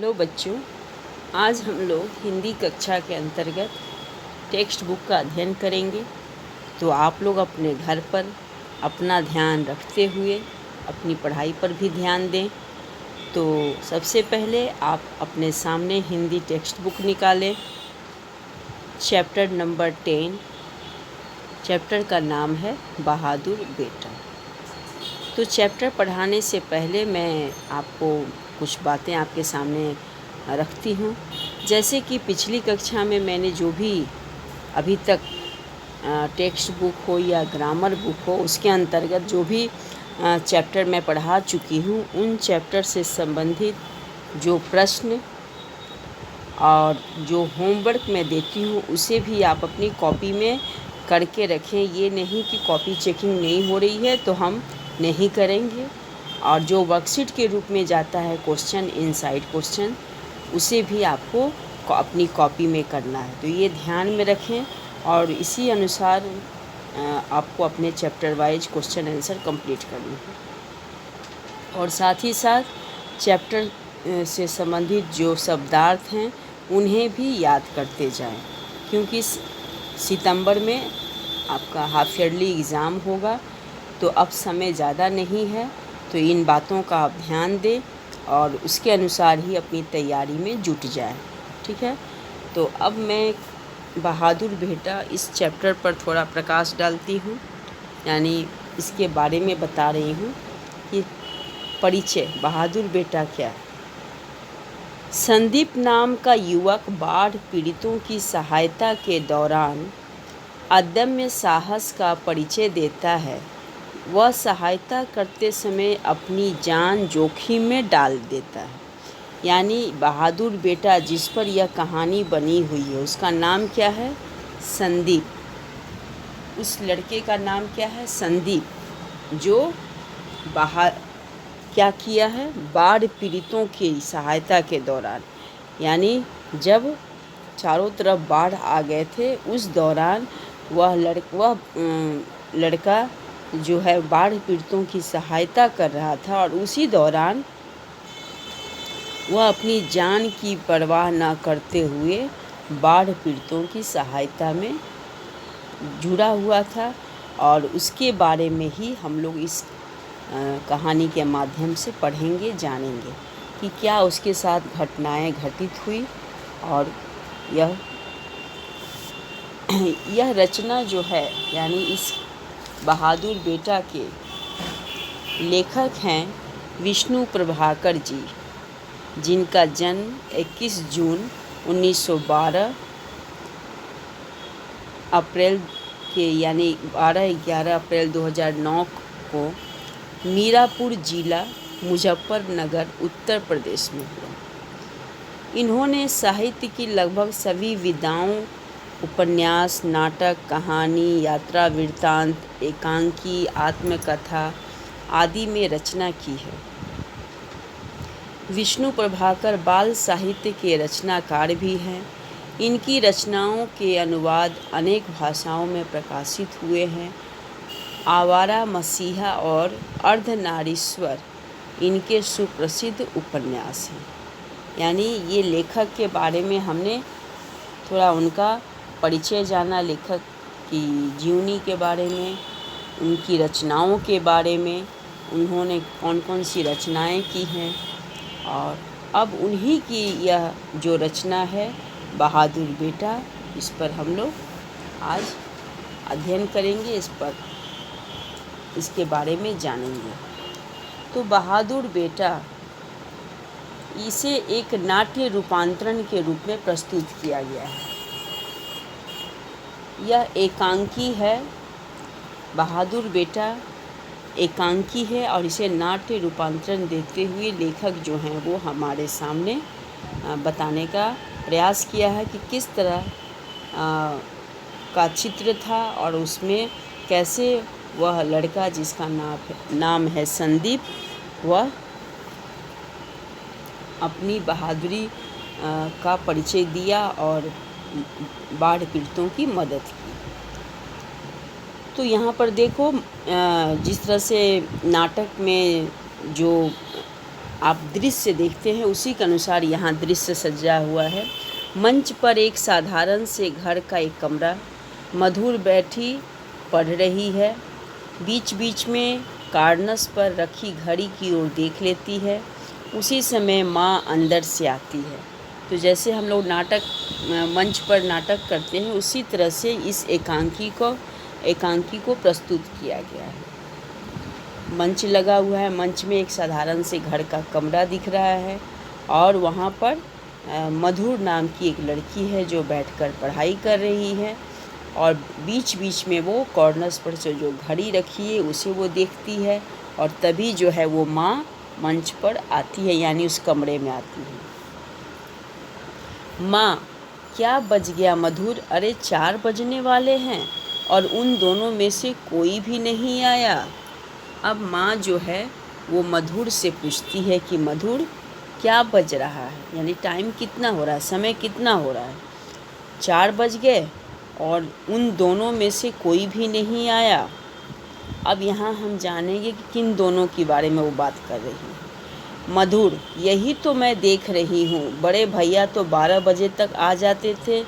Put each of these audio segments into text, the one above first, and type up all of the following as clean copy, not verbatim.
Hello बच्चों, आज हम लोग हिंदी कक्षा के अंतर्गत टेक्स्ट बुक का अध्ययन करेंगे। तो आप लोग अपने घर पर अपना ध्यान रखते हुए अपनी पढ़ाई पर भी ध्यान दें। तो सबसे पहले आप अपने सामने हिंदी टेक्स्ट बुक निकालें। चैप्टर नंबर 10, चैप्टर का नाम है बहादुर बेटा। तो चैप्टर पढ़ाने से पहले मैं आपको कुछ बातें आपके सामने रखती हूँ। जैसे कि पिछली कक्षा में मैंने जो भी अभी तक टेक्स्ट बुक हो या ग्रामर बुक हो, उसके अंतर्गत जो भी चैप्टर मैं पढ़ा चुकी हूँ, उन चैप्टर से संबंधित जो प्रश्न और जो होमवर्क मैं देती हूँ उसे भी आप अपनी कॉपी में करके रखें। ये नहीं कि कॉपी चेकिंग नहीं हो रही है तो हम नहीं करेंगे। और जो वर्कशीट के रूप में जाता है क्वेश्चन इनसाइड क्वेश्चन, उसे भी आपको अपनी कॉपी में करना है। तो ये ध्यान में रखें और इसी अनुसार आपको अपने chapter wise question answer complete करना है। और साथ ही साथ चैप्टर से संबंधित जो शब्दार्थ हैं उन्हें भी याद करते जाएं, क्योंकि सितंबर में आपका हाफ ईयरली एग्ज़ाम होगा। तो अब समय ज़्यादा नहीं है, तो इन बातों का आप ध्यान दें और उसके अनुसार ही अपनी तैयारी में जुट जाएं। ठीक है। तो अब मैं बहादुर बेटा इस चैप्टर पर थोड़ा प्रकाश डालती हूँ, यानी इसके बारे में बता रही हूँ कि परिचय बहादुर बेटा क्या है। संदीप नाम का युवक बाढ़ पीड़ितों की सहायता के दौरान अदम्य साहस का परिचय देता है। वह सहायता करते समय अपनी जान जोखिम में डाल देता है। यानी बहादुर बेटा जिस पर यह कहानी बनी हुई है उसका नाम क्या है? संदीप। उस लड़के का नाम क्या है? संदीप, जो क्या किया है? बाढ़ पीड़ितों की सहायता के दौरान, यानी जब चारों तरफ बाढ़ आ गए थे उस दौरान वह लड़का जो है बाढ़ पीड़ितों की सहायता कर रहा था, और उसी दौरान वह अपनी जान की परवाह न करते हुए बाढ़ पीड़ितों की सहायता में जुड़ा हुआ था। और उसके बारे में ही हम लोग इस कहानी के माध्यम से पढ़ेंगे, जानेंगे कि क्या उसके साथ घटनाएं घटित हुई। और यह रचना जो है, यानी इस बहादुर बेटा के लेखक हैं विष्णु प्रभाकर जी, जिनका जन्म 21 जून 1912 अप्रैल के यानी 12-11 अप्रैल 2009 को मीरापुर जिला मुजफ्फरनगर उत्तर प्रदेश में हुआ। इन्होंने साहित्य की लगभग सभी विधाओं, उपन्यास, नाटक, कहानी, यात्रा वृत्तांत, एकांकी, आत्मकथा आदि में रचना की है। विष्णु प्रभाकर बाल साहित्य के रचनाकार भी हैं। इनकी रचनाओं के अनुवाद अनेक भाषाओं में प्रकाशित हुए हैं। आवारा मसीहा और अर्धनारीश्वर इनके सुप्रसिद्ध उपन्यास हैं। यानी ये लेखक के बारे में हमने थोड़ा उनका परिचय जाना, लेखक की जीवनी के बारे में, उनकी रचनाओं के बारे में, उन्होंने कौन कौन सी रचनाएं की हैं। और अब उन्हीं की यह जो रचना है बहादुर बेटा, इस पर हम लोग आज अध्ययन करेंगे, इसके बारे में जानेंगे। तो बहादुर बेटा, इसे एक नाट्य रूपांतरण के रूप में प्रस्तुत किया गया है। यह एकांकी है। बहादुर बेटा एकांकी है और इसे नाट्य रूपांतरण देते हुए लेखक जो हैं वो हमारे सामने बताने का प्रयास किया है कि किस तरह का चित्र था और उसमें कैसे वह लड़का जिसका नाम है संदीप, वह अपनी बहादुरी का परिचय दिया और बाढ़ पीड़ितों की मदद की। तो यहाँ पर देखो, जिस तरह से नाटक में जो आप दृश्य देखते हैं उसी के अनुसार यहाँ दृश्य सजा हुआ है। मंच पर एक साधारण से घर का एक कमरा, मधुर बैठी पढ़ रही है। बीच बीच में कार्नस पर रखी घड़ी की ओर देख लेती है। उसी समय माँ अंदर से आती है। तो जैसे हम लोग मंच पर नाटक करते हैं, उसी तरह से इस एकांकी को प्रस्तुत किया गया है। मंच लगा हुआ है, मंच में एक साधारण से घर का कमरा दिख रहा है और वहाँ पर मधुर नाम की एक लड़की है जो बैठकर पढ़ाई कर रही है और बीच बीच में वो कॉर्नर्स पर से जो घड़ी रखी है उसे वो देखती है और तभी जो है वो माँ मंच पर आती है, यानी उस कमरे में आती है। माँ, क्या बज गया मधुर? अरे 4 बजने वाले हैं और उन दोनों में से कोई भी नहीं आया। अब माँ जो है वो मधुर से पूछती है कि मधुर क्या बज रहा है, यानी टाइम कितना हो रहा है, समय कितना हो रहा है? 4 बज गए और उन दोनों में से कोई भी नहीं आया। अब यहाँ हम जानेंगे कि किन दोनों के बारे में वो बात कर रही है। मधुर, यही तो मैं देख रही हूँ। बड़े भैया तो 12 बजे तक आ जाते थे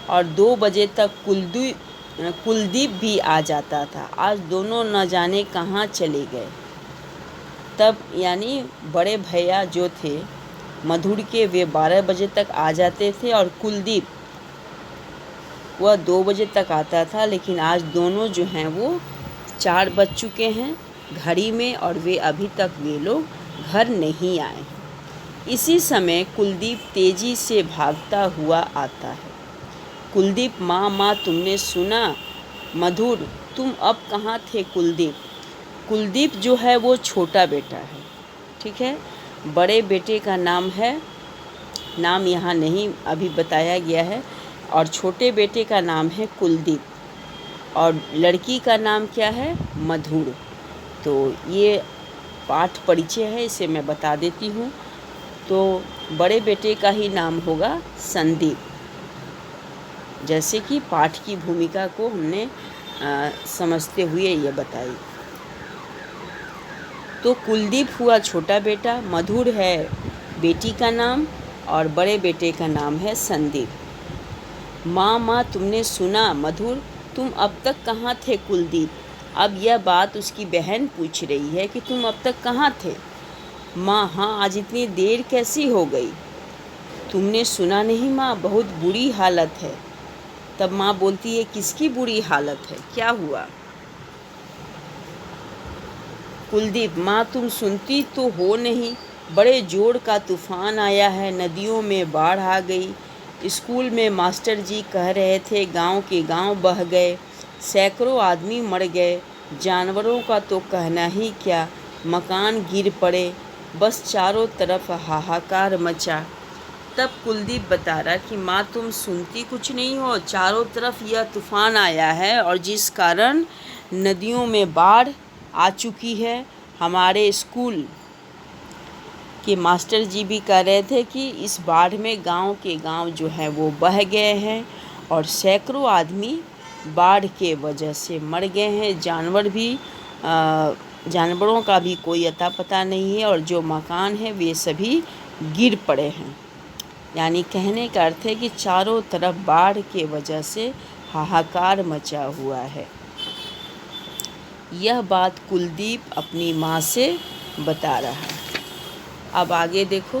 और 2 बजे तक कुलदीप भी आ जाता था। आज दोनों न जाने कहाँ चले गए। तब यानी बड़े भैया जो थे मधुर के, वे 12 बजे तक आ जाते थे और कुलदीप वह 2 बजे तक आता था, लेकिन आज दोनों जो हैं वो 4 बज चुके हैं घड़ी में और वे अभी तक वे लोग घर नहीं आए। इसी समय कुलदीप तेजी से भागता हुआ आता है। कुलदीप, माँ तुमने सुना? मधुर, तुम अब कहाँ थे कुलदीप? कुलदीप जो है वो छोटा बेटा है, ठीक है। बड़े बेटे का नाम यहाँ नहीं अभी बताया गया है और छोटे बेटे का नाम है कुलदीप और लड़की का नाम क्या है? मधुर। तो ये पाठ परिचय है, इसे मैं बता देती हूँ। तो बड़े बेटे का ही नाम होगा संदीप, जैसे कि पाठ की भूमिका को हमने समझते हुए ये बताई। तो कुलदीप हुआ छोटा बेटा, मधुर है बेटी का नाम और बड़े बेटे का नाम है संदीप। माँ तुमने सुना? मधुर, तुम अब तक कहाँ थे कुलदीप? अब यह बात उसकी बहन पूछ रही है कि तुम अब तक कहाँ थे? माँ, हाँ, आज इतनी देर कैसी हो गई? तुमने सुना नहीं माँ, बहुत बुरी हालत है। तब माँ बोलती है, किसकी बुरी हालत है, क्या हुआ? कुलदीप, माँ तुम सुनती तो हो नहीं, बड़े जोर का तूफान आया है, नदियों में बाढ़ आ गई। स्कूल में मास्टर जी कह रहे थे गांव के गांव बह गए, सैकड़ों आदमी मर गए, जानवरों का तो कहना ही क्या, मकान गिर पड़े, बस चारों तरफ हाहाकार मचा। तब कुलदीप बता रहा कि माँ तुम सुनती कुछ नहीं हो, चारों तरफ यह तूफान आया है और जिस कारण नदियों में बाढ़ आ चुकी है। हमारे स्कूल के मास्टर जी भी कह रहे थे कि इस बाढ़ में गांव के गांव जो है वो बह गए हैं और सैकड़ों आदमी बाढ़ के वजह से मर गए हैं। जानवरों का भी कोई अता पता नहीं है और जो मकान है वे सभी गिर पड़े हैं। यानी कहने का अर्थ है कि चारों तरफ बाढ़ के वजह से हाहाकार मचा हुआ है। यह बात कुलदीप अपनी माँ से बता रहा है। अब आगे देखो,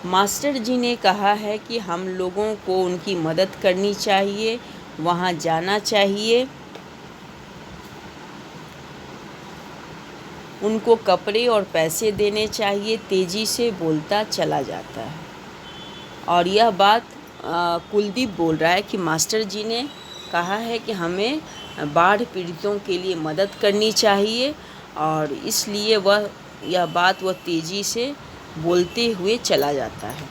मास्टर जी ने कहा है कि हम लोगों को उनकी मदद करनी चाहिए, वहाँ जाना चाहिए, उनको कपड़े और पैसे देने चाहिए। तेज़ी से बोलता चला जाता है और यह बात कुलदीप बोल रहा है कि मास्टर जी ने कहा है कि हमें बाढ़ पीड़ितों के लिए मदद करनी चाहिए और इसलिए यह बात वह तेज़ी से बोलते हुए चला जाता है।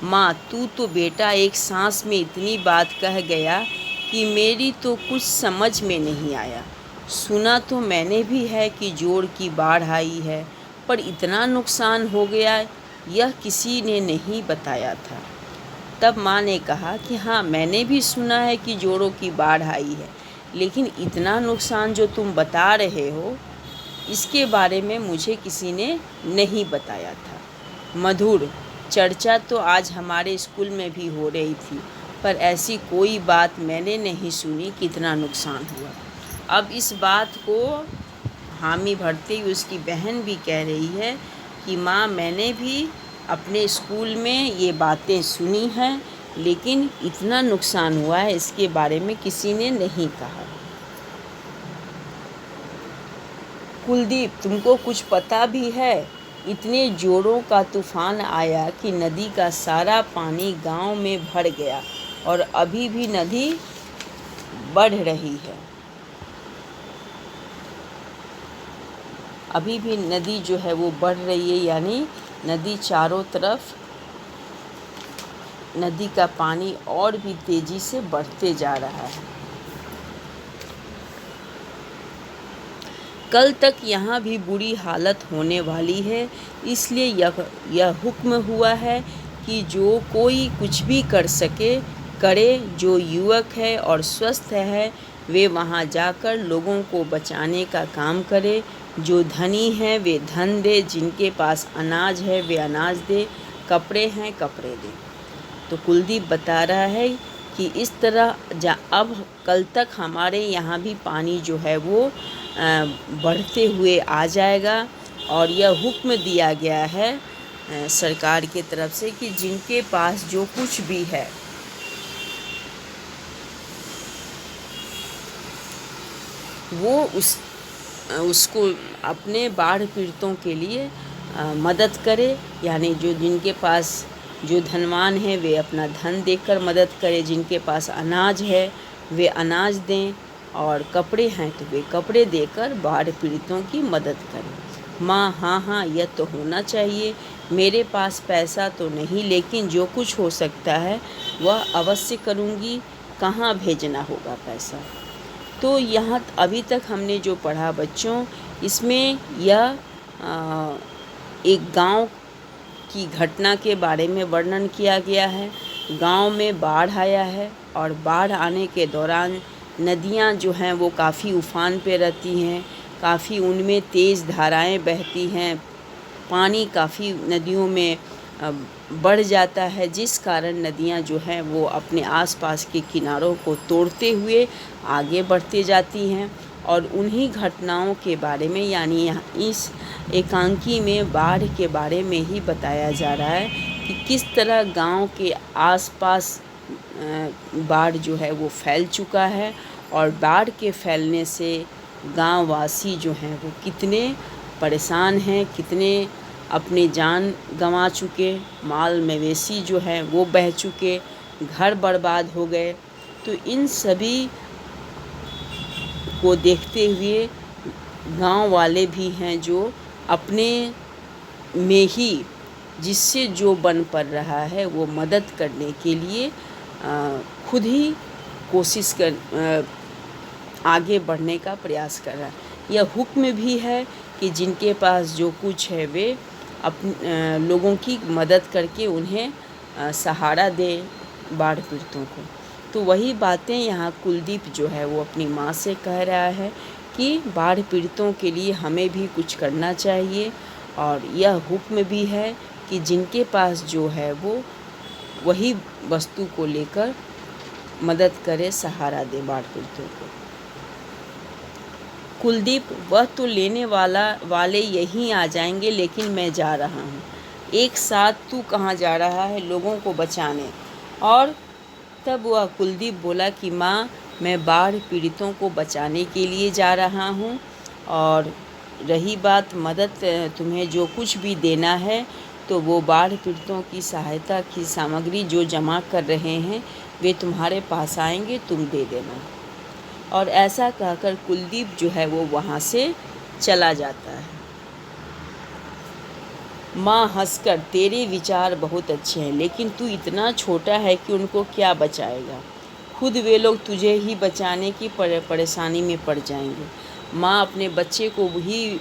माँ, तू तो बेटा एक सांस में इतनी बात कह गया कि मेरी तो कुछ समझ में नहीं आया। सुना तो मैंने भी है कि जोड़ की बाढ़ आई है, पर इतना नुकसान हो गया यह किसी ने नहीं बताया था। तब माँ ने कहा कि हाँ, मैंने भी सुना है कि जोड़ों की बाढ़ आई है, लेकिन इतना नुकसान जो तुम बता रहे हो इसके बारे में मुझे किसी ने नहीं बताया था। मधुर चर्चा तो आज हमारे स्कूल में भी हो रही थी, पर ऐसी कोई बात मैंने नहीं सुनी कितना नुकसान हुआ। अब इस बात को हामी भरते हुए उसकी बहन भी कह रही है कि माँ, मैंने भी अपने स्कूल में ये बातें सुनी हैं, लेकिन इतना नुकसान हुआ है इसके बारे में किसी ने नहीं कहा। कुलदीप, तुमको कुछ पता भी है? इतने जोरों का तूफान आया कि नदी का सारा पानी गांव में भर गया और अभी भी नदी बढ़ रही है। अभी भी नदी जो है वो बढ़ रही है, यानी नदी चारों तरफ, नदी का पानी और भी तेज़ी से बढ़ते जा रहा है। कल तक यहाँ भी बुरी हालत होने वाली है, इसलिए यह हुक्म हुआ है कि जो कोई कुछ भी कर सके करे। जो युवक है और स्वस्थ है वे वहाँ जाकर लोगों को बचाने का काम करे। जो धनी हैं वे धन दे, जिनके पास अनाज है वे अनाज दे, कपड़े हैं कपड़े दे। तो कुलदीप बता रहा है कि इस तरह अब कल तक हमारे यहाँ भी पानी जो है वो बढ़ते हुए आ जाएगा। और यह हुक्म दिया गया है सरकार की तरफ से कि जिनके पास जो कुछ भी है वो उसको अपने बाढ़ पीड़ितों के लिए मदद करे। यानी जो जिनके पास जो धनवान है वे अपना धन देकर मदद करें, जिनके पास अनाज है वे अनाज दें, और कपड़े हैं तो वे कपड़े देकर बाढ़ पीड़ितों की मदद करें। माँ, हाँ, यह तो होना चाहिए। मेरे पास पैसा तो नहीं, लेकिन जो कुछ हो सकता है वह अवश्य करूँगी। कहाँ भेजना होगा पैसा? तो यहाँ अभी तक हमने जो पढ़ा बच्चों, इसमें यह एक गांव की घटना के बारे में वर्णन किया गया है। गांव में बाढ़ आया है और बाढ़ आने के दौरान नदियां जो हैं वो काफ़ी उफान पे रहती हैं, काफ़ी उनमें तेज़ धाराएं बहती हैं, पानी काफ़ी नदियों में बढ़ जाता है, जिस कारण नदियां जो हैं वो अपने आसपास के किनारों को तोड़ते हुए आगे बढ़ते जाती हैं। और उन्हीं घटनाओं के बारे में, यानी यहाँ इस एकांकी में बाढ़ के बारे में ही बताया जा रहा है कि किस तरह गांव के आसपास बाढ़ जो है वो फैल चुका है, और बाढ़ के फैलने से गांव वासी जो हैं वो कितने परेशान हैं, कितने अपने जान गंवा चुके, माल मवेशी जो हैं वो बह चुके, घर बर्बाद हो गए। तो इन सभी को देखते हुए गांव वाले भी हैं जो अपने में ही जिससे जो बन पड़ रहा है वो मदद करने के लिए खुद ही कोशिश कर आगे बढ़ने का प्रयास कर रहा है। यह हुक्म भी है कि जिनके पास जो कुछ है वे लोगों की मदद करके उन्हें सहारा दे बाढ़ पीड़ितों को। तो वही बातें यहाँ कुलदीप जो है वो अपनी माँ से कह रहा है कि बाढ़ पीड़ितों के लिए हमें भी कुछ करना चाहिए, और यह हुक्म भी है कि जिनके पास जो है वो वही वस्तु को लेकर मदद करे, सहारा दे बाढ़ पीड़ितों को। कुलदीप, वह तो लेने वाले यहीं आ जाएंगे, लेकिन मैं जा रहा हूँ। एक साथ तू कहाँ जा रहा है? लोगों को बचाने। और तब वह कुलदीप बोला कि माँ, मैं बाढ़ पीड़ितों को बचाने के लिए जा रहा हूँ, और रही बात मदद, तुम्हें जो कुछ भी देना है तो वो बाढ़ पीड़ितों की सहायता की सामग्री जो जमा कर रहे हैं वे तुम्हारे पास आएंगे, तुम दे देना। और ऐसा कहकर कुलदीप जो है वो वहाँ से चला जाता है। माँ हंसकर, तेरे विचार बहुत अच्छे हैं, लेकिन तू इतना छोटा है कि उनको क्या बचाएगा? खुद वे लोग तुझे ही बचाने की परेशानी में पड़ जाएंगे। माँ अपने बच्चे को भी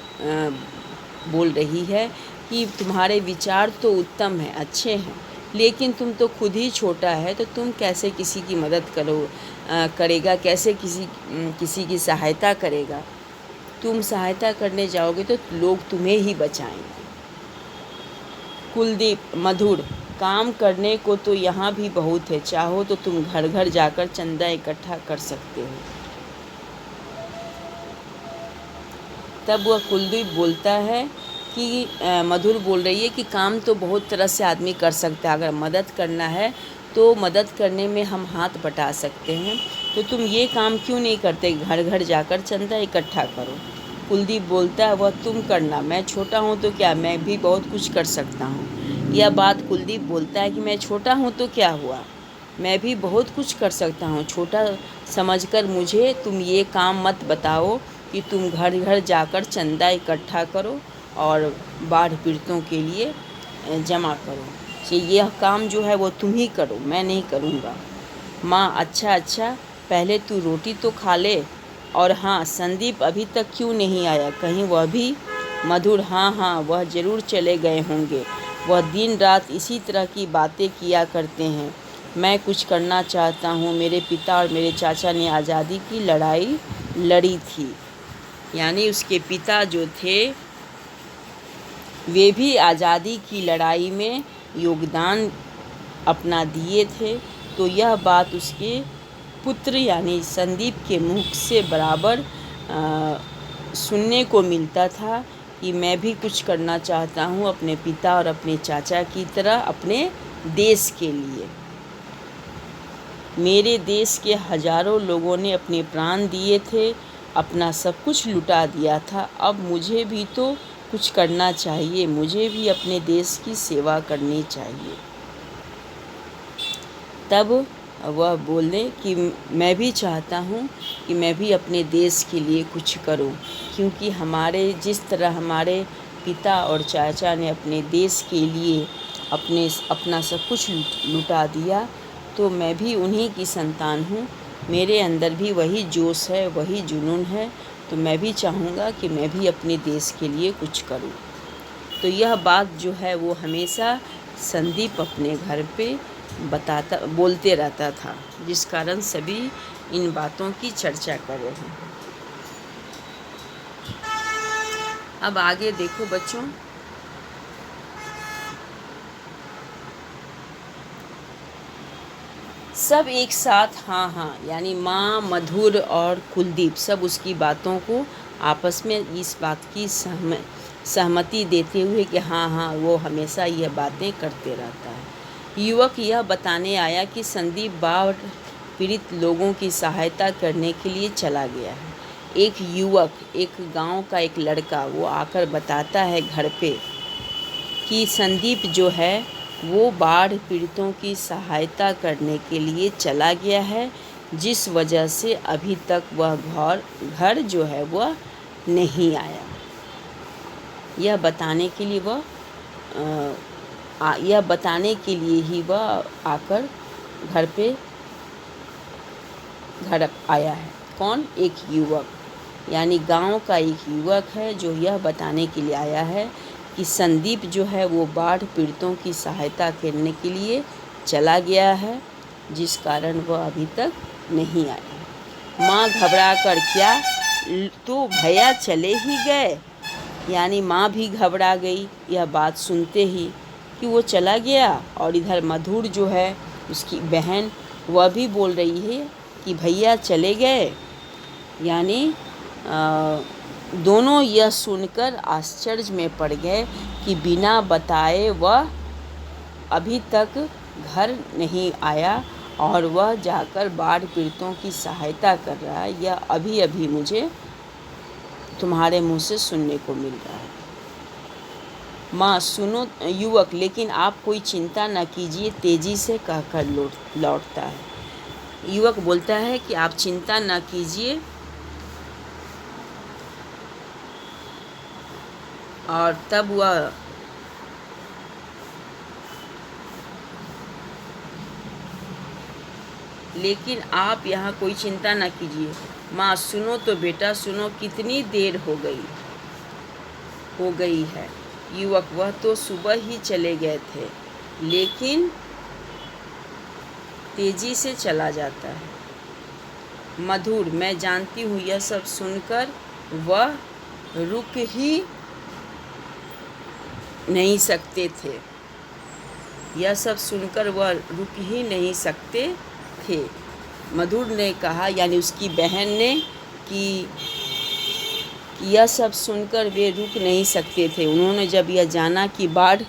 बोल रही है कि तुम्हारे विचार तो उत्तम हैं, अच्छे हैं, लेकिन तुम तो खुद ही छोटा है, तो तुम कैसे किसी की मदद करेगा, कैसे किसी की सहायता करेगा? तुम सहायता करने जाओगे तो लोग तुम्हें ही बचाएंगे। कुलदीप मधुर, काम करने को तो यहाँ भी बहुत है, चाहो तो तुम घर घर जाकर चंदा इकट्ठा कर सकते हो। तब वह कुलदीप बोलता है कि मधुर बोल रही है कि काम तो बहुत तरह से आदमी कर सकता है, अगर मदद करना है तो मदद करने में हम हाथ बटा सकते हैं, तो तुम ये काम क्यों नहीं करते, घर घर जाकर चंदा इकट्ठा करो। कुलदीप बोलता है वह तुम करना, मैं छोटा हूँ तो क्या, मैं भी बहुत कुछ कर सकता हूँ। यह बात कुलदीप बोलता है कि मैं छोटा हूँ तो क्या हुआ, मैं भी बहुत कुछ कर सकता हूँ, छोटा समझकर मुझे तुम ये काम मत बताओ कि तुम घर घर जाकर चंदा इकट्ठा करो और बाढ़ पीड़ितों के लिए जमा करो। यह काम जो है वो तुम ही करो, मैं नहीं करूँगा। माँ अच्छा अच्छा, पहले तू रोटी तो खा ले। और हाँ, संदीप अभी तक क्यों नहीं आया, कहीं वह भी। मधुर हाँ हाँ, वह ज़रूर चले गए होंगे, वह दिन रात इसी तरह की बातें किया करते हैं। मैं कुछ करना चाहता हूँ, मेरे पिता और मेरे चाचा ने आज़ादी की लड़ाई लड़ी थी। यानी उसके पिता जो थे वे भी आज़ादी की लड़ाई में योगदान अपना दिए थे, तो यह बात उसके पुत्र यानी संदीप के मुख से बराबर सुनने को मिलता था कि मैं भी कुछ करना चाहता हूँ अपने पिता और अपने चाचा की तरह अपने देश के लिए। मेरे देश के हजारों लोगों ने अपने प्राण दिए थे, अपना सब कुछ लुटा दिया था, अब मुझे भी तो कुछ करना चाहिए, मुझे भी अपने देश की सेवा करनी चाहिए। तब वह बोले कि मैं भी चाहता हूँ कि मैं भी अपने देश के लिए कुछ करूँ, क्योंकि हमारे जिस तरह हमारे पिता और चाचा ने अपने देश के लिए अपना सब कुछ लुटा दिया, तो मैं भी उन्हीं की संतान हूँ, मेरे अंदर भी वही जोश है, वही जुनून है, तो मैं भी चाहूँगा कि मैं भी अपने देश के लिए कुछ करूँ। तो यह बात जो है वो हमेशा संदीप अपने घर पे बोलते रहता था, जिस कारण सभी इन बातों की चर्चा कर रहे हैं। अब आगे देखो बच्चों, सब एक साथ हाँ हाँ, यानी माँ, मधुर और कुलदीप सब उसकी बातों को आपस में इस बात की सहमति देते हुए कि हाँ हाँ वो हमेशा यह बातें करते रहता है। युवक यह बताने आया कि संदीप बाढ़ पीड़ित लोगों की सहायता करने के लिए चला गया है। एक युवक, एक गांव का एक लड़का वो आकर बताता है घर पे कि संदीप जो है वो बाढ़ पीड़ितों की सहायता करने के लिए चला गया है, जिस वजह से अभी तक वह घर जो है वह नहीं आया। यह बताने के लिए ही वह आकर घर आया है। कौन? एक युवक, यानी गांव का एक युवक है जो यह बताने के लिए आया है कि संदीप जो है वो बाढ़ पीड़ितों की सहायता करने के लिए चला गया है, जिस कारण वह अभी तक नहीं आया। माँ घबरा कर, क्या तो भैया चले ही गए? यानी माँ भी घबरा गई यह बात सुनते ही कि वो चला गया। और इधर मधुर जो है उसकी बहन, वह भी बोल रही है कि भैया चले गए। यानी दोनों यह सुनकर आश्चर्य में पड़ गए कि बिना बताए वह अभी तक घर नहीं आया और वह जाकर बाढ़ पीड़ितों की सहायता कर रहा है। यह अभी अभी मुझे तुम्हारे मुंह से सुनने को मिल रहा है। माँ सुनो। युवक, लेकिन आप कोई चिंता न कीजिए, तेजी से कहकर लौटता है। युवक बोलता है कि आप चिंता न कीजिए, और तब वह लेकिन आप यहाँ कोई चिंता न कीजिए। माँ सुनो तो बेटा सुनो, कितनी देर हो गई है। युवक, वह तो सुबह ही चले गए थे, लेकिन तेजी से चला जाता है। मधुर, मैं जानती हूँ। यह सब सुनकर वह रुक ही नहीं सकते थे। यह सब सुनकर वह रुक ही नहीं सकते थे। मधुर ने कहा, यानी उसकी बहन ने, कि यह सब सुनकर वे रुक नहीं सकते थे। उन्होंने जब यह जाना कि बाढ़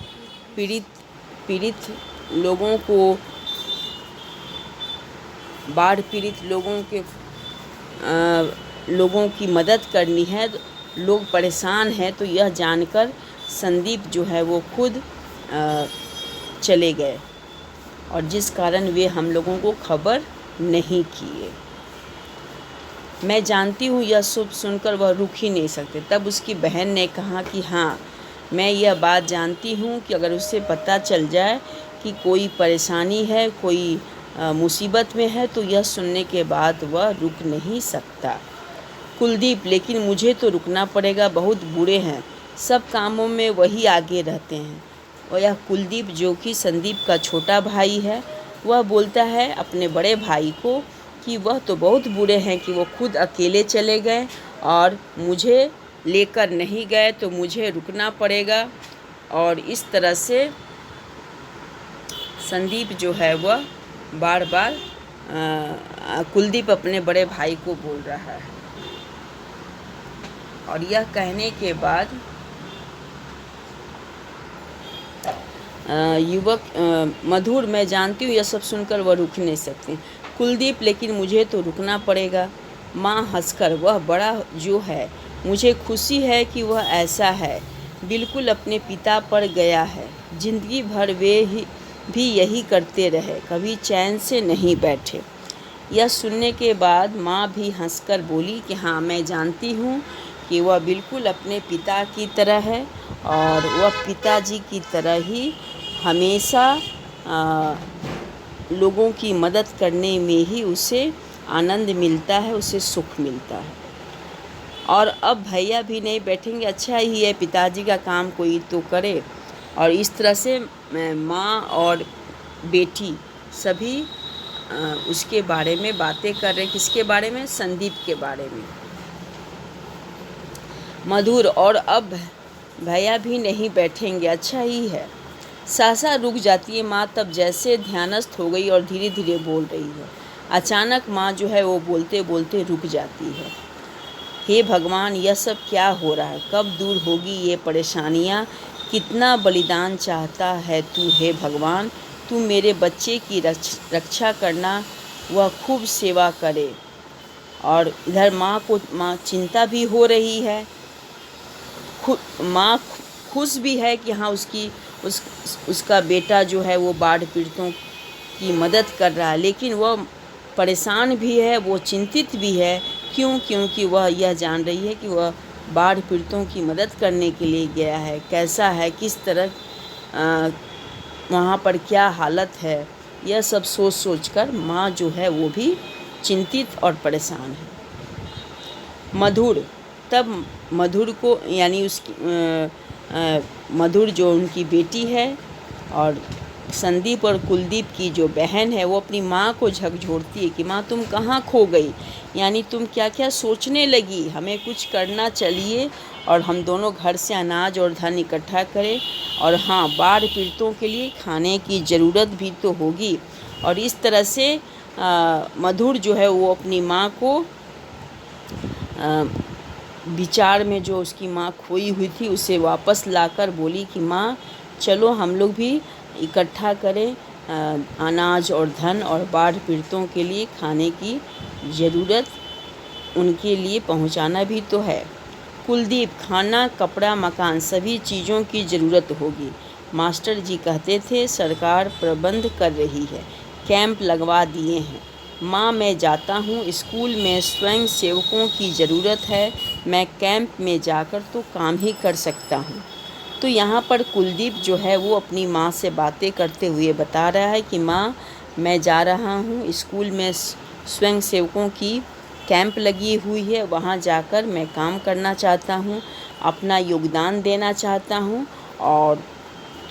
पीड़ित लोगों को लोगों की मदद करनी है, लोग परेशान हैं, तो यह जानकर संदीप जो है वो खुद चले गए, और जिस कारण वे हम लोगों को खबर नहीं किए। मैं जानती हूँ यह सब सुनकर वह रुक ही नहीं सकते। तब उसकी बहन ने कहा कि हाँ, मैं यह बात जानती हूँ कि अगर उसे पता चल जाए कि कोई परेशानी है, कोई मुसीबत में है, तो यह सुनने के बाद वह रुक नहीं सकता। कुलदीप, लेकिन मुझे तो रुकना पड़ेगा, बहुत बुरे हैं, सब कामों में वही आगे रहते हैं। और यह कुलदीप, जो कि संदीप का छोटा भाई है, वह बोलता है अपने बड़े भाई को कि वह तो बहुत बुरे हैं कि वो खुद अकेले चले गए और मुझे लेकर नहीं गए, तो मुझे रुकना पड़ेगा। और इस तरह से संदीप जो है वह बार बार कुलदीप अपने बड़े भाई को बोल रहा है। और यह कहने के बाद मधुर, मैं जानती हूँ यह सब सुनकर वह रुक नहीं सकती। कुलदीप, लेकिन मुझे तो रुकना पड़ेगा। माँ हंसकर, वह बड़ा जो है, मुझे खुशी है कि वह ऐसा है, बिल्कुल अपने पिता पर गया है। जिंदगी भर वे भी यही करते रहे, कभी चैन से नहीं बैठे। यह सुनने के बाद माँ भी हंसकर बोली कि हाँ, मैं जानती हूँ कि वह बिल्कुल अपने पिता की तरह है, और वह पिताजी की तरह ही हमेशा लोगों की मदद करने में ही उसे आनंद मिलता है, उसे सुख मिलता है। और अब भैया भी नहीं बैठेंगे, अच्छा ही है, पिताजी का काम कोई तो करे। और इस तरह से माँ और बेटी सभी उसके बारे में बातें कर रहे हैं। किसके बारे में? संदीप के बारे में। मधुर, और अब भैया भी नहीं बैठेंगे, अच्छा ही है। सासा रुक जाती है माँ, तब जैसे ध्यानस्थ हो गई और धीरे धीरे बोल रही है। अचानक माँ जो है वो बोलते बोलते रुक जाती है। हे भगवान, यह सब क्या हो रहा है? कब दूर होगी ये परेशानियाँ? कितना बलिदान चाहता है तू हे भगवान। तू मेरे बच्चे की रक्षा करना, वह खूब सेवा करे। और इधर माँ चिंता भी हो रही है, माँ खुश भी है कि हाँ, उसका बेटा जो है वो बाढ़ पीड़ितों की मदद कर रहा है, लेकिन वह परेशान भी है, वो चिंतित भी है। क्यों? क्योंकि वह यह जान रही है कि वह बाढ़ पीड़ितों की मदद करने के लिए गया है। कैसा है, किस तरह वहाँ पर क्या हालत है, यह सब सोच कर माँ जो है वो भी चिंतित और परेशान है। मधुर, तब मधुर को, यानी मधुर जो उनकी बेटी है, और संदीप और कुलदीप की जो बहन है, वो अपनी माँ को झकझोरती है कि माँ, तुम कहाँ खो गई? यानी तुम क्या क्या सोचने लगी? हमें कुछ करना चाहिए, और हम दोनों घर से अनाज और धन इकट्ठा करें, और हाँ, बाढ़ पीड़ितों के लिए खाने की ज़रूरत भी तो होगी। और इस तरह से मधुर जो है वो अपनी माँ को विचार में, जो उसकी माँ खोई हुई थी, उसे वापस लाकर बोली कि माँ, चलो हम लोग भी इकट्ठा करें अनाज और धन, और बाढ़ पीड़ितों के लिए खाने की ज़रूरत उनके लिए पहुंचाना भी तो है। कुलदीप, खाना, कपड़ा, मकान, सभी चीज़ों की ज़रूरत होगी। मास्टर जी कहते थे सरकार प्रबंध कर रही है, कैंप लगवा दिए हैं। माँ, मैं जाता हूँ, स्कूल में स्वयं सेवकों की ज़रूरत है, मैं कैंप में जाकर तो काम ही कर सकता हूँ। तो यहाँ पर कुलदीप जो है वो अपनी माँ से बातें करते हुए बता रहा है कि माँ, मैं जा रहा हूँ, स्कूल में स्वयं सेवकों की कैंप लगी हुई है, वहाँ जाकर मैं काम करना चाहता हूँ, अपना योगदान देना चाहता हूँ, और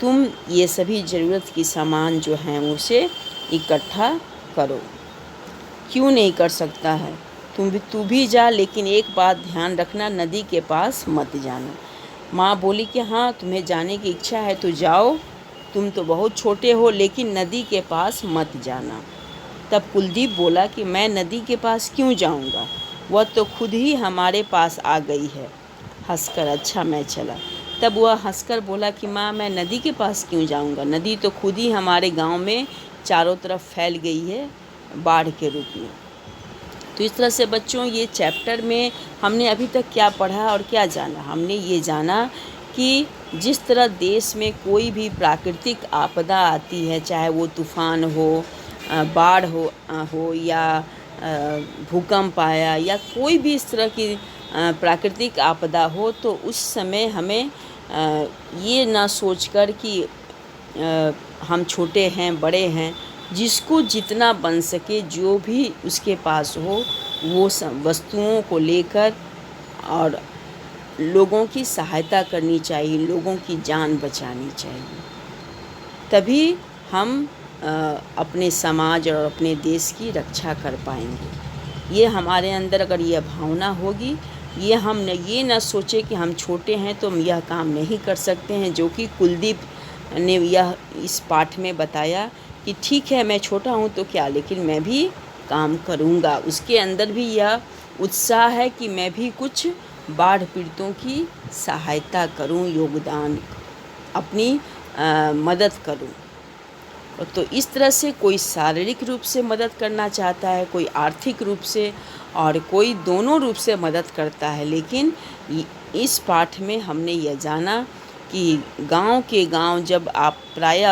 तुम ये सभी ज़रूरत की सामान जो हैं उसे इकट्ठा करो। क्यों नहीं कर सकता है? तू भी जा, लेकिन एक बात ध्यान रखना, नदी के पास मत जाना। माँ बोली कि हाँ, तुम्हें जाने की इच्छा है तो जाओ, तुम तो बहुत छोटे हो, लेकिन नदी के पास मत जाना। तब कुलदीप बोला कि मैं नदी के पास क्यों जाऊंगा, वह तो खुद ही हमारे पास आ गई है। हंसकर अच्छा मैं चला। तब वह हंसकर बोला कि माँ, मैं नदी के पास क्यों जाऊंगा, नदी तो खुद ही हमारे गांव में चारों तरफ फैल गई है बाढ़ के रूप में। तो इस तरह से बच्चों, ये चैप्टर में हमने अभी तक क्या पढ़ा और क्या जाना। हमने ये जाना कि जिस तरह देश में कोई भी प्राकृतिक आपदा आती है, चाहे वो तूफ़ान हो, बाढ़ हो या भूकंप आया या कोई भी इस तरह की प्राकृतिक आपदा हो, तो उस समय हमें ये ना सोचकर कि हम छोटे हैं बड़े हैं, जिसको जितना बन सके, जो भी उसके पास हो, वो सब वस्तुओं को लेकर और लोगों की सहायता करनी चाहिए, लोगों की जान बचानी चाहिए। तभी हम अपने समाज और अपने देश की रक्षा कर पाएंगे। ये हमारे अंदर अगर यह भावना होगी, ये ना सोचे कि हम छोटे हैं तो हम यह काम नहीं कर सकते हैं, जो कि कुलदीप ने यह इस पाठ में बताया कि ठीक है, मैं छोटा हूँ तो क्या, लेकिन मैं भी काम करूँगा। उसके अंदर भी यह उत्साह है कि मैं भी कुछ बाढ़ पीड़ितों की सहायता करूँ, योगदान, अपनी मदद करूँ। तो इस तरह से कोई शारीरिक रूप से मदद करना चाहता है, कोई आर्थिक रूप से, और कोई दोनों रूप से मदद करता है। लेकिन इस पाठ में हमने यह जाना कि गांव के गांव, जब आप प्रायः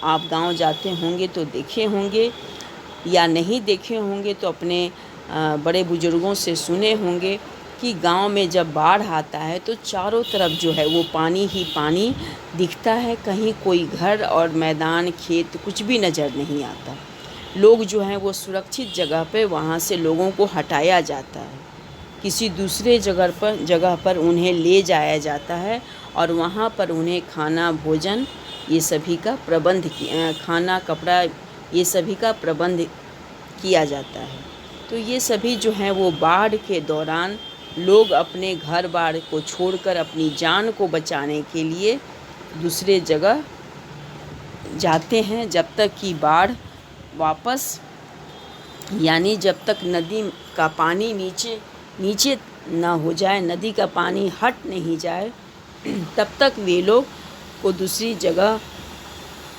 आप गांव जाते होंगे तो देखे होंगे, या नहीं देखे होंगे तो अपने बड़े बुजुर्गों से सुने होंगे कि गांव में जब बाढ़ आता है तो चारों तरफ जो है वो पानी ही पानी दिखता है, कहीं कोई घर और मैदान, खेत कुछ भी नज़र नहीं आता। लोग जो हैं वो सुरक्षित जगह पे, वहाँ से लोगों को हटाया जाता है, किसी दूसरे जगह पर उन्हें ले जाया जाता है, और वहाँ पर उन्हें खाना, भोजन, ये सभी का प्रबंध खाना, कपड़ा, ये सभी का प्रबंध किया जाता है। तो ये सभी जो हैं वो बाढ़ के दौरान लोग अपने घर बार को छोड़कर अपनी जान को बचाने के लिए दूसरे जगह जाते हैं, जब तक कि बाढ़ वापस, यानी जब तक नदी का पानी नीचे ना हो जाए, नदी का पानी हट नहीं जाए, तब तक वे लोग को दूसरी जगह,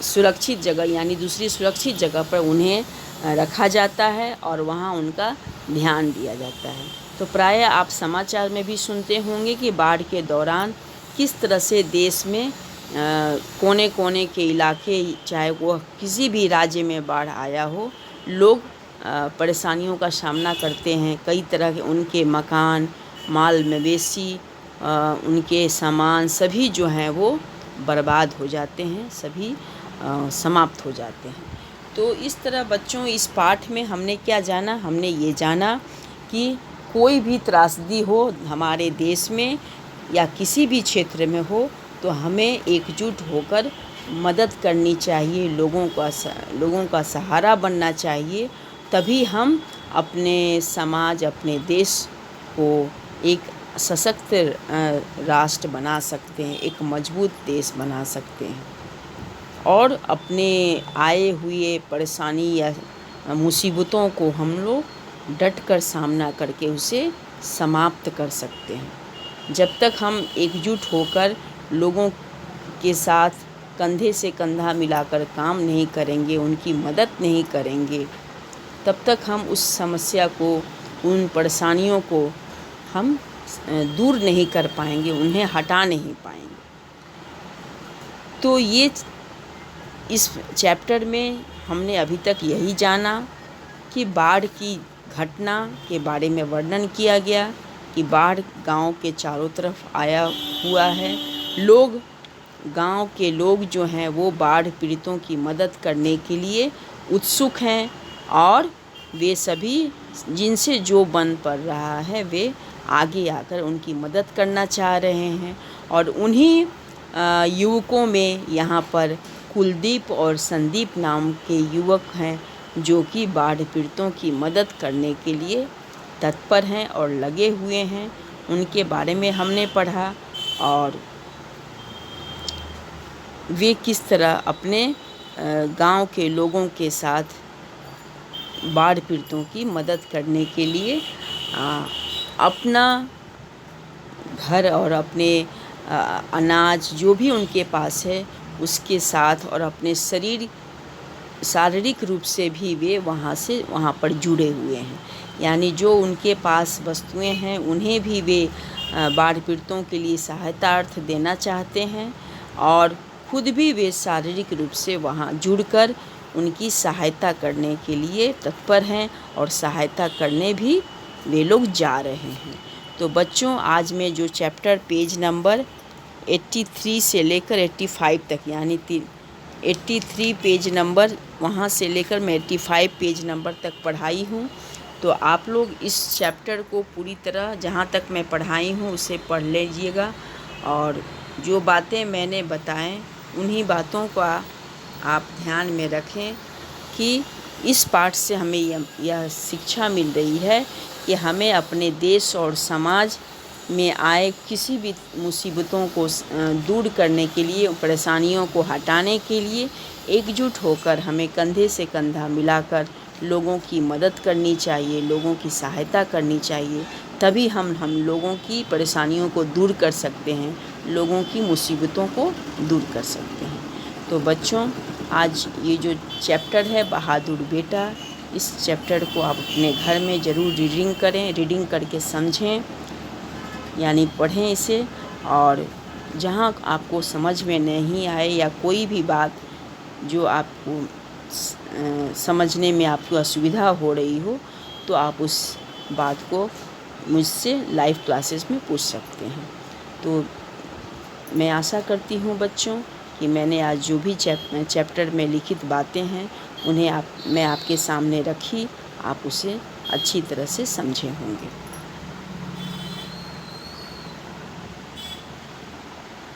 सुरक्षित जगह, यानी दूसरी सुरक्षित जगह पर उन्हें रखा जाता है और वहाँ उनका ध्यान दिया जाता है। तो प्रायः आप समाचार में भी सुनते होंगे कि बाढ़ के दौरान किस तरह से देश में कोने कोने के इलाके, चाहे वो किसी भी राज्य में बाढ़ आया हो, लोग परेशानियों का सामना करते हैं। कई तरह के उनके मकान, माल मवेशी, उनके सामान सभी जो हैं वो बर्बाद हो जाते हैं, सभी समाप्त हो जाते हैं। तो इस तरह बच्चों, इस पाठ में हमने क्या जाना, हमने ये जाना कि कोई भी त्रासदी हो हमारे देश में या किसी भी क्षेत्र में हो, तो हमें एकजुट होकर मदद करनी चाहिए, लोगों का सहारा बनना चाहिए। तभी हम अपने समाज, अपने देश को एक सशक्त राष्ट्र बना सकते हैं, एक मजबूत देश बना सकते हैं, और अपने आए हुए परेशानी या मुसीबतों को हम लोग डट कर सामना करके उसे समाप्त कर सकते हैं। जब तक हम एकजुट होकर लोगों के साथ कंधे से कंधा मिलाकर काम नहीं करेंगे, उनकी मदद नहीं करेंगे, तब तक हम उस समस्या को, उन परेशानियों को हम दूर नहीं कर पाएंगे, उन्हें हटा नहीं पाएंगे। तो ये इस चैप्टर में हमने अभी तक यही जाना कि बाढ़ की घटना के बारे में वर्णन किया गया कि बाढ़ गांव के चारों तरफ आया हुआ है। गांव के लोग जो हैं वो बाढ़ पीड़ितों की मदद करने के लिए उत्सुक हैं, और वे सभी जिनसे जो बन पड़ रहा है वे आगे आकर उनकी मदद करना चाह रहे हैं। और उन्हीं युवकों में यहाँ पर कुलदीप और संदीप नाम के युवक हैं, जो कि बाढ़ पीड़ितों की मदद करने के लिए तत्पर हैं और लगे हुए हैं, उनके बारे में हमने पढ़ा और वे किस तरह अपने गांव के लोगों के साथ बाढ़ पीड़ितों की मदद करने के लिए अपना घर और अपने अनाज जो भी उनके पास है उसके साथ और अपने शारीरिक रूप से भी वे वहाँ पर जुड़े हुए हैं। यानी जो उनके पास वस्तुएं हैं उन्हें भी वे बाढ़ पीड़ितों के लिए सहायता अर्थ देना चाहते हैं और खुद भी वे शारीरिक रूप से वहाँ जुड़कर उनकी सहायता करने के लिए तत्पर हैं और सहायता करने भी वे लोग जा रहे हैं। तो बच्चों, आज मैं जो चैप्टर पेज नंबर 83 से लेकर 85 तक, यानी 83 पेज नंबर वहाँ से लेकर मैं 85 पेज नंबर तक पढ़ाई हूँ। तो आप लोग इस चैप्टर को पूरी तरह जहाँ तक मैं पढ़ाई हूँ उसे पढ़ लीजिएगा और जो बातें मैंने बताएं उन्हीं बातों का आप ध्यान में रखें कि इस पाठ से हमें यह शिक्षा मिल रही है कि हमें अपने देश और समाज में आए किसी भी मुसीबतों को दूर करने के लिए, परेशानियों को हटाने के लिए एकजुट होकर हमें कंधे से कंधा मिलाकर लोगों की मदद करनी चाहिए, लोगों की सहायता करनी चाहिए। तभी हम लोगों की परेशानियों को दूर कर सकते हैं, लोगों की मुसीबतों को दूर कर सकते हैं। तो बच्चों, आज ये जो चैप्टर है बहादुर बेटा, इस चैप्टर को आप अपने घर में ज़रूर रीडिंग करें, रीडिंग करके समझें, यानी पढ़ें इसे। और जहाँ आपको समझ में नहीं आए या कोई भी बात जो आपको समझने में आपको असुविधा हो रही हो तो आप उस बात को मुझसे लाइव क्लासेस में पूछ सकते हैं। तो मैं आशा करती हूँ बच्चों कि मैंने आज जो भी चैप्टर में लिखित बातें हैं उन्हें मैं आपके सामने रखी, आप उसे अच्छी तरह से समझे होंगे।